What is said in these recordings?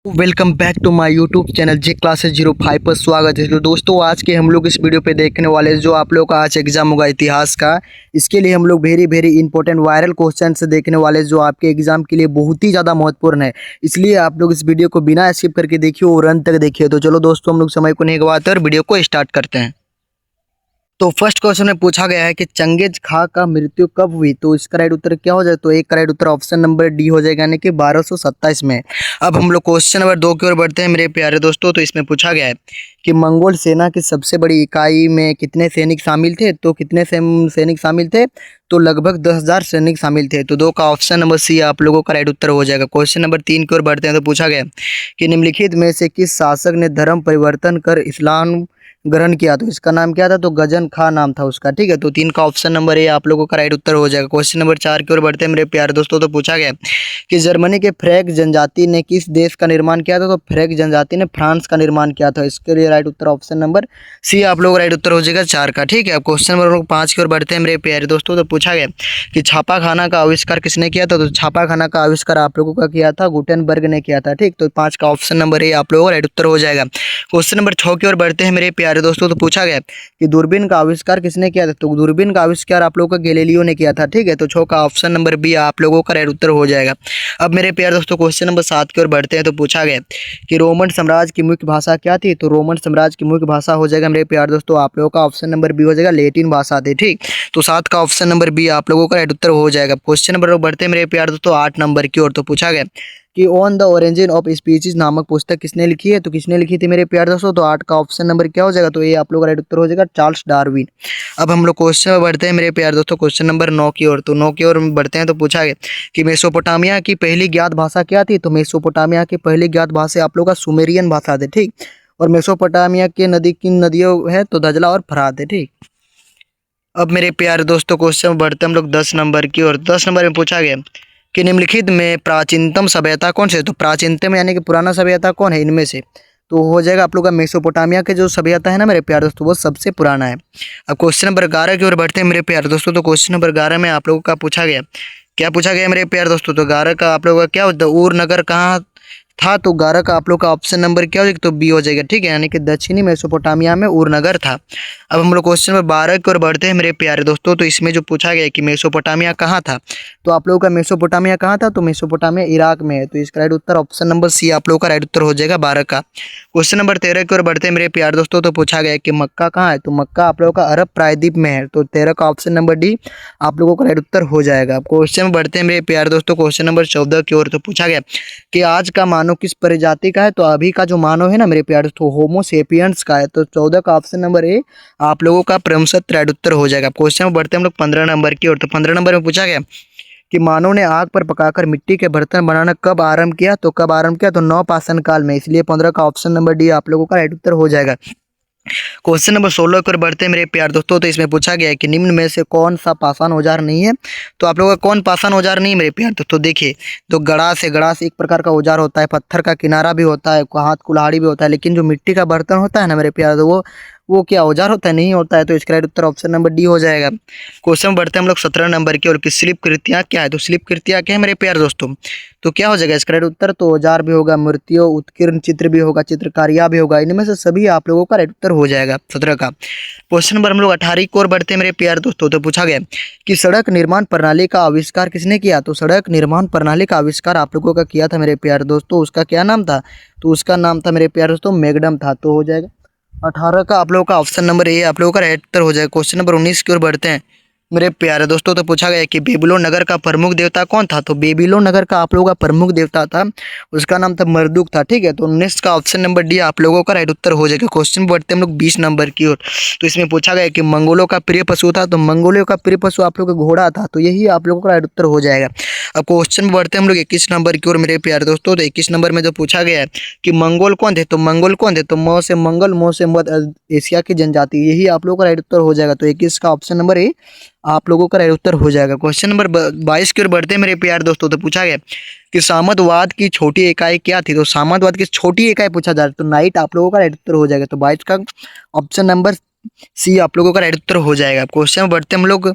Welcome back to my YouTube channel J classes 05 पर स्वागत है। तो दोस्तों आज के हम लोग इस वीडियो पे देखने वाले हैं जो आप लोग का आज एग्जाम होगा इतिहास का। इसके लिए हम लोग वेरी इंपॉर्टेंट वायरल क्वेश्चन से देखने वाले हैं जो आपके एग्जाम के लिए बहुत ही ज़्यादा महत्वपूर्ण है। इसलिए आप लोग इस वीडियो को बिना स्किप करके देखिए और अंत तक देखिए। तो चलो दोस्तों हम लोग समय को नहीं गवाते और वीडियो को स्टार्ट करते हैं। तो फर्स्ट क्वेश्चन में पूछा गया है कि चंगेज खां का मृत्यु कब हुई। तो इसका राइट उत्तर क्या हो जाए, तो एक राइट उत्तर ऑप्शन नंबर डी हो जाएगा, यानी कि 1227 में। अब हम लोग क्वेश्चन नंबर 2 की ओर बढ़ते हैं मेरे प्यारे दोस्तों। तो इसमें पूछा गया है कि मंगोल सेना की सबसे बड़ी इकाई में कितने सैनिक शामिल थे। तो कितने सैनिक शामिल थे, तो लगभग 10,000 सैनिक शामिल थे। तो 2 का ऑप्शन नंबर सी आप लोगों का राइट उत्तर हो जाएगा। क्वेश्चन नंबर 3 की ओर बढ़ते हैं। तो पूछा गया कि निम्नलिखित में से किस शासक ने धर्म परिवर्तन कर इस्लाम ग्रहण किया। तो इसका नाम क्या था, तो गजन खां नाम था उसका। ठीक है, तो 3 का ऑप्शन नंबर ए आप लोगों का राइट उत्तर हो जाएगा। क्वेश्चन नंबर 4 की ओर बढ़ते हैं मेरे प्यारे दोस्तों। तो पूछा गया कि जर्मनी के फ्रैंक जनजाति ने किस देश का निर्माण किया था। तो फ्रैंक जनजाति ने फ्रांस का निर्माण किया था। इसके लिए राइट उत्तर ऑप्शन नंबर सी आप लोग राइट उत्तर हो जाएगा 4 का। ठीक है, अब क्वेश्चन नंबर 5 की ओर बढ़ते हैं मेरे प्यारे दोस्तों। तो पूछा गया कि छापा खाना का आविष्कार किसने किया था। तो छापा खाना का आविष्कार आप लोगों का किया था गुटेनबर्ग ने किया था। ठीक, तो 5 का ऑप्शन नंबर ए आप लोगों का राइट उत्तर हो जाएगा। क्वेश्चन नंबर 6 की ओर बढ़ते हैं मेरे प्यारे दोस्तों। तो पूछा गया कि दूरबीन का आविष्कार किसने किया था। तो दूरबीन का आविष्कार आप लोगों का गैलीलियो ने किया था। ठीक है, तो 6 का ऑप्शन नंबर बी आप लोगों का राइट उत्तर हो जाएगा। अब मेरे प्यारे दोस्तों क्वेश्चन नंबर 7 की ओर बढ़ते हैं। तो पूछा गया कि रोमन साम्राज्य की मुख्य भाषा क्या थी। तो रोमन साम्राज्य की मुख्य भाषा हो जाएगा मेरे प्यारे दोस्तों आप लोगों का ऑप्शन नंबर बी हो जाएगा, लैटिन भाषा थी। ठीक, तो 7 का ऑप्शन नंबर बी आप लोगों का राइट उत्तर हो जाएगा। क्वेश्चन नंबर बढ़ते हैं मेरे प्यारे दोस्तों 8 नंबर की ओर। तो पूछा गया कि on the origin of species नामक पुस्तक किसने लिखी है। तो किसने लिखी थी मेरे प्यारे दोस्तों, तो 8 का ऑप्शन नंबर क्या हो जाएगा, तो ये आप लोग का राइट उत्तर हो जाएगा चार्ल्स डार्विन। अब हम लोग क्वेश्चन में बढ़ते हैं मेरे प्यारे दोस्तों क्वेश्चन नंबर 9 की ओर। तो 9 की ओर बढ़ते हैं। तो पूछा गया कि मेसोपोटामिया की पहली ज्ञात भाषा क्या थी। तो मेसोपोटामिया की पहली ज्ञात भाषा आप लोग का सुमेरियन भाषा थी। ठीक, और मेसोपोटामिया के नदी किन नदियों है, तो दजला और फरात है। ठीक, अब मेरे प्यारे दोस्तों क्वेश्चन में बढ़ते हम लोग 10 नंबर की ओर। 10 नंबर में पूछा गया कि निम्नलिखित में प्राचीनतम सभ्यता कौन से। तो प्राचीनतम यानी कि पुराना सभ्यता कौन है इनमें से, तो हो जाएगा आप लोग का मेसोपोटामिया के जो सभ्यता है ना मेरे प्यारे दोस्तों, वो सबसे पुराना है। अब क्वेश्चन नंबर 11 की ओर बढ़ते हैं मेरे प्यारे दोस्तों। तो क्वेश्चन नंबर 11 में आप लोगों का पूछा गया, क्या पूछा गया मेरे प्यारे दोस्तों, तो 11 का आप लोगों का क्या होता है, ऊर नगर कहाँ था। तो 11 का आप लोग का ऑप्शन नंबर क्या हो जाएगा, तो बी हो जाएगा। ठीक है, यानी कि दक्षिणी मेसोपोटामिया में ऊर नगर था। अब हम लोग क्वेश्चन नंबर 12 की ओर बढ़ते हैं मेरे प्यारे दोस्तों। तो इसमें जो पूछा गया है कि मेसोपोटामिया कहाँ था, तो आप लोगों का मेसोपोटामिया कहाँ था, तो मेसोपोटामिया इराक में है। तो इसका राइट उत्तर ऑप्शन नंबर सी आप लोगों का राइट उत्तर हो जाएगा 12 का। क्वेश्चन नंबर 13 की ओर बढ़ते हैं मेरे प्यारे दोस्तों। तो पूछा गया है कि मक्का कहाँ है। तो मक्का आप लोगों का अरब प्रायद्वीप में है। तो 13 का ऑप्शन नंबर डी आप लोगों का राइट उत्तर हो जाएगा। क्वेश्चन में बढ़ते हैं मेरे प्यारे दोस्तों क्वेश्चन नंबर 14 की ओर। तो पूछा गया कि आज का मानव किस प्रजाति का है। तो अभी का जो मानव है ना मेरे प्यारे दोस्तों, होमो सेपियंस का है। तो 14 का ऑप्शन नंबर ए आप लोगों का क्रमशः राइट उत्तर हो जाएगा। क्वेश्चन में बढ़ते हैं हम लोग 15 नंबर की ओर। तो 15 नंबर में पूछा गया कि मानव ने आग पर पकाकर मिट्टी के बर्तन बनाना कब आरंभ किया। तो कब आरंभ किया, तो नवपाषाण काल में। इसलिए 15 का ऑप्शन नंबर डी आप लोगों का राइट उत्तर हो जाएगा। क्वेश्चन नंबर 16 की ओर बढ़ते हैं मेरे प्यार दोस्तों। तो इसमें पूछा गया है कि निम्न में से कौन सा पाषाण औजार नहीं है। तो आप लोगों का कौन पाषाण औजार नहीं है मेरे प्यार दोस्तों, देखिए तो गड़ास है। गड़ास एक प्रकार का औजार होता है, पत्थर का किनारा भी होता है, हाथ कुल्हाड़ी भी होता है, लेकिन जो मिट्टी का बर्तन होता है ना मेरे प्यार दोस्तों, वो क्या औजार होता है, नहीं होता है। तो इसका राइट उत्तर ऑप्शन नंबर डी हो जाएगा। क्वेश्चन में बढ़ते हैं हम लोग 17 नंबर की ओर कि स्लिप कृतियाँ क्या है। तो स्लिप कृतियाँ क्या है मेरे प्यार दोस्तों, तो क्या हो जाएगा इसका राइट उत्तर, तो औजार भी होगा, मूर्तियों उत्कीर्ण चित्र भी होगा, चित्रकारियाँ भी होगा। इनमें से सभी आप लोगों का राइट उत्तर हो जाएगा 17 का। क्वेश्चन नंबर हम लोग 18 की ओर बढ़ते हैं मेरे प्यार दोस्तों। तो पूछा गया कि सड़क निर्माण प्रणाली का आविष्कार किसने किया। तो सड़क निर्माण प्रणाली का आविष्कार आप लोगों का किया था मेरे प्यार दोस्तों, उसका क्या नाम था, तो उसका नाम था मेरे प्यार दोस्तों मैगडम था। तो हो जाएगा 18 का आप लोगों का ऑप्शन नंबर ए आप लोगों का राइट उत्तर हो जाएगा। क्वेश्चन नंबर 19 की ओर बढ़ते हैं मेरे प्यारे दोस्तों। तो पूछा गया कि बेबीलोन नगर का प्रमुख देवता कौन था। तो बेबीलोन नगर का आप लोगों का प्रमुख देवता था, उसका नाम था मर्दुक था। ठीक है, तो नेक्स्ट का ऑप्शन नंबर डी आप लोगों का राइट उत्तर हो जाएगा। क्वेश्चन बढ़ते हैं हम लोग 20 नंबर की ओर। तो इसमें पूछा गया कि मंगोलों का प्रिय पशु था। तो मंगोलियों का प्रिय पशु आप लोगों का घोड़ा था। तो यही आप लोगों का राइट उत्तर हो जाएगा। अब क्वेश्चन में बढ़ते हैं हम लोग 21 नंबर की ओर मेरे प्यारे दोस्तों। तो 21 नंबर में जो पूछा गया है कि मंगोल कौन थे। तो मंगोल कौन थे, तो म से मंगल, मो से मध्य एशिया की जनजाति, यही आप लोगों का राइट उत्तर हो जाएगा। तो 21 का ऑप्शन नंबर ए आप लोगों का राइट उत्तर हो जाएगा। क्वेश्चन नंबर 22 की ओर बढ़ते हैं मेरे प्यार दोस्तों। तो पूछा गया कि सामंतवाद की छोटी इकाई क्या थी। तो सामंतवाद की छोटी इकाई पूछा जा रहा है, तो नाइट आप लोगों का राइट उत्तर हो जाएगा। तो 22 का ऑप्शन नंबर सी आप लोगों का राइट उत्तर हो जाएगा। क्वेश्चन में बढ़ते हम लोग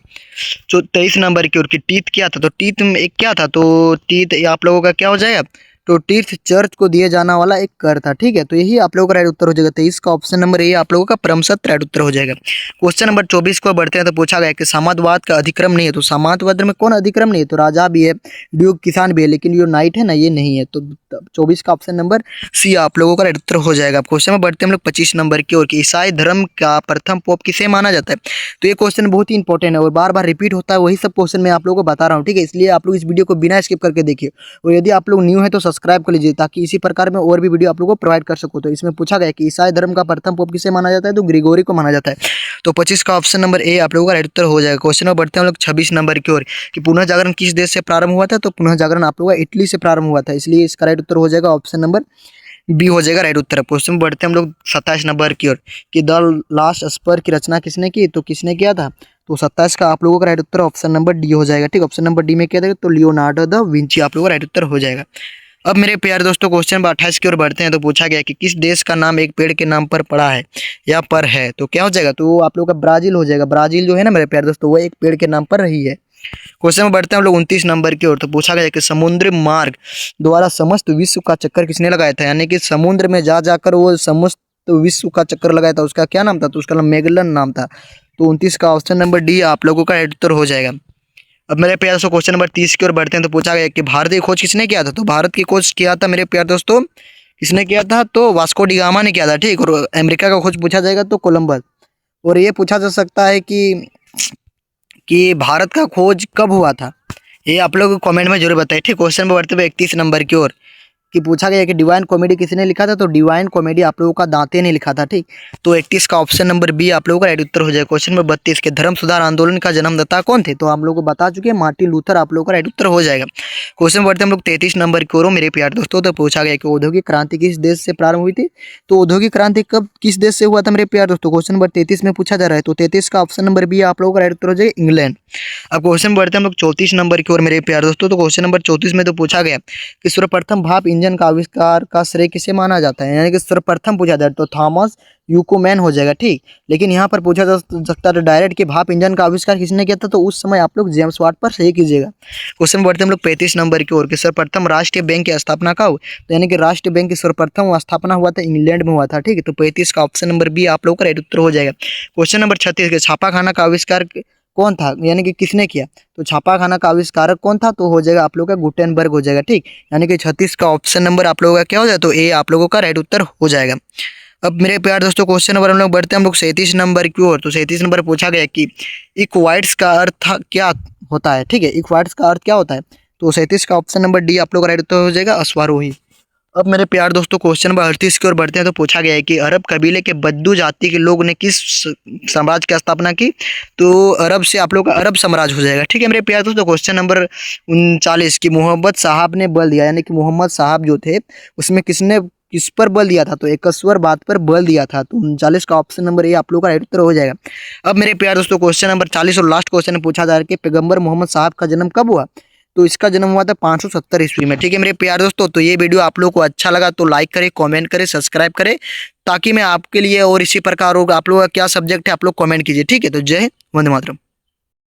जो 23 नंबर की ओर की टीथ क्या था। तो टीथ में एक क्या था, तो टीथ आप लोगों का क्या हो जाएगा, तो तीर्थ चर्च को दिया जाने वाला एक कर था। ठीक है, तो यही आप लोगों का राइट उत्तर हो जाएगा। 23 का ऑप्शन नंबर ए आप लोगों का परमसत राइट उत्तर हो जाएगा। क्वेश्चन नंबर 24 को बढ़ते हैं तो पूछा गया कि सामंतवाद का अधिक्रम नहीं है, तो सामंतवाद में कौन अधिक्रम नहीं है? तो राजा भी है, ड्यूक किसान भी है, लेकिन जो नाइट है ना ये नहीं है। तो 24 का ऑप्शन नंबर सी आप लोगों का राइट उत्तर हो जाएगा। क्वेश्चन में बढ़ते हैं हम लोग 25 नंबर की ओर कि ईसाई धर्म का प्रथम पोप किसे माना जाता है? तो ये क्वेश्चन बहुत ही इंपॉर्टेंट है और बार बार रिपीट होता है, वही सब क्वेश्चन मैं आप लोगों को बता रहा हूँ। ठीक है, इसलिए आप लोग इस वीडियो को बिना स्किप करके देखिए और यदि आप लोग न्यू है तो सब्सक्राइब कर लीजिए ताकि इसी प्रकार में और भी वीडियो आप लोगों को प्रोवाइड कर सकूँ। तो इसमें पूछा गया कि ईसाई धर्म का प्रथम पोप किसे माना जाता है? तो ग्रिगोरी को माना जाता है। तो 25 का ऑप्शन नंबर ए आप लोगों का राइट उत्तर हो जाएगा। क्वेश्चन में बढ़ते हैं हम लोग 26 नंबर की ओर कि पुनः जागरण किस देश से प्रारंभ हुआ था? तो पुनः जागरण आप लोगों का इटली से प्रारंभ हुआ था, इसलिए इसका राइट उत्तर हो जाएगा ऑप्शन नंबर बी हो जाएगा राइट उत्तर। क्वेश्चन में बढ़ते हैं हम लोग 27 नंबर की ओर कि द लास्ट सपर की रचना किसने की? तो किसने किया था? तो 27 का आप लोगों का राइट उत्तर ऑप्शन नंबर डी हो जाएगा। ठीक, ऑप्शन नंबर डी में क्या था? तो लियोनार्डो द विंची आप लोगों का राइट उत्तर हो जाएगा। अब मेरे प्यारे दोस्तों क्वेश्चन नंबर 28 की ओर बढ़ते हैं तो पूछा गया कि किस देश का नाम एक पेड़ के नाम पर पड़ा है या पर है? तो क्या हो जाएगा? तो आप लोगों का ब्राजील हो जाएगा। ब्राजील जो है ना मेरे प्यारे दोस्तों वो एक पेड़ के नाम पर रही है। क्वेश्चन में बढ़ते हैं हम लोग 29 नंबर की ओर तो पूछा गया कि समुद्री मार्ग द्वारा समस्त विश्व का चक्कर किसने लगाया था? यानी कि समुद्र में जा जाकर वो समस्त विश्व का चक्कर लगाया था, उसका क्या नाम था? तो उसका नाम मैगेलन नाम था। तो 29 का ऑप्शन नंबर डी आप लोगों का राइट उत्तर हो जाएगा। अब मेरे प्यार दोस्तों क्वेश्चन नंबर 30 की ओर बढ़ते हैं तो पूछा गया कि भारत की खोज किसने किया था? तो भारत की खोज किया था मेरे प्यार दोस्तों किसने किया था? तो वास्को डी गामा ने किया था। ठीक, और अमेरिका का खोज पूछा जाएगा तो कोलंबस। और ये पूछा जा सकता है कि भारत का खोज कब हुआ था? ये आप लोग कमेंट में जरूर बताइए। ठीक, क्वेश्चन में बढ़ते हुए 31 नंबर की ओर कि पूछा गया कि डिवाइन कॉमेडी किसने लिखा था? तो डिवाइन कॉमेडी आप लोगों का दांते ने लिखा था। ठीक, तो 31 का ऑप्शन नंबर बी आप लोगों का राइट उत्तर हो जाएगा। क्वेश्चन नंबर 32 के धर्म सुधार आंदोलन का जन्मदाता कौन थे? तो हम लोग को बता चुके हैं मार्टिन लूथर आप लोगों का राइट उत्तर हो जाएगा। क्वेश्चन बढ़ते हम लोग 33 नंबर की ओर मेरे प्यारे दोस्तों तो पूछा गया कि औद्योगिक क्रांति किस देश से प्रारंभ हुई थी? तो औद्योगिक क्रांति कब किस देश से हुआ था मेरे प्यारे दोस्तों? क्वेश्चन नंबर 33 में पूछा जा रहा है। तो 33 का ऑप्शन नंबर बी आप लोगों का राइट उत्तर हो जाएगा इंग्लैंड। अब क्वेश्चन बढ़ते हैं हम लोग 34 नंबर की ओर मेरे प्यारे दोस्तों तो क्वेश्चन नंबर 34 में तो पूछा गया कि सर्वप्रथम भाप इंजन का आविष्कार का श्रेय किसे माना जाता है? यानी कि सर्वप्रथम पूछा जाए तो थॉमस यूकोमैन हो जाएगा। ठीक, लेकिन यहाँ पर पूछा जा सकता है डायरेक्ट कि भाप इंजन का आविष्कार किसने किया था? तो उस समय आप लोग जेम्स वाट पर सही कीजिएगा। क्वेश्चन बढ़ते हम लोग 35 नंबर की ओर कि सर्वप्रथम राष्ट्रीय बैंक की स्थापना कब? तो यानी कि राष्ट्रीय बैंक की सर्वप्रथम स्थापना हुआ था इंग्लैंड में हुआ था। ठीक है, तो 35 का ऑप्शन नंबर बी आप लोगों का राइट उत्तर हो जाएगा। क्वेश्चन नंबर 36 के छापाखाना का आविष्कार कौन था? यानी कि किसने किया? तो छापाखाना का आविष्कारक कौन था? तो हो जाएगा आप लोगों का गुटेनबर्ग हो जाएगा। ठीक, यानी कि 36 का ऑप्शन नंबर आप लोगों का क्या हो जाएगा? तो ए आप लोगों का राइट उत्तर हो जाएगा। अब मेरे प्यार दोस्तों क्वेश्चन नंबर हम लोग बढ़ते हैं हम लोग 37 नंबर की ओर। तो 37 नंबर पूछा गया कि इक्वाइट्स का अर्थ क्या होता है? ठीक है, इक्वाइट्स का अर्थ क्या होता है? तो 37 का ऑप्शन नंबर डी आप लोग का राइट उत्तर हो जाएगा अश्वारोही। अब मेरे प्यार दोस्तों क्वेश्चन नंबर 38 की ओर बढ़ते हैं तो पूछा गया है कि अरब कबीले के बद्दू जाति के लोग ने किस साम्राज्य की स्थापना की? तो अरब से आप लोग का अरब साम्राज्य हो जाएगा। ठीक है मेरे प्यार दोस्तों क्वेश्चन नंबर 39 की मोहम्मद साहब ने बल दिया, यानी कि मोहम्मद साहब जो थे उसमें किस पर बल दिया था? तो एकस्वर बात पर बल दिया था। तो 39 का ऑप्शन नंबर ए आप लोग का राइट उत्तर हो जाएगा। अब मेरे प्यार दोस्तों क्वेश्चन नंबर 40 और लास्ट क्वेश्चन पूछा जा रहा है कि पैगंबर मोहम्मद साहब का जन्म कब हुआ? तो इसका जन्म हुआ था 570 ईस्वी में। ठीक है मेरे प्यार दोस्तों, तो ये वीडियो आप लोगों को अच्छा लगा तो लाइक करें, कमेंट करें, सब्सक्राइब करें ताकि मैं आपके लिए और इसी प्रकार आप लोगों का क्या सब्जेक्ट है आप लोग कमेंट कीजिए। ठीक है, तो जय हिंद, वंदे मातरम।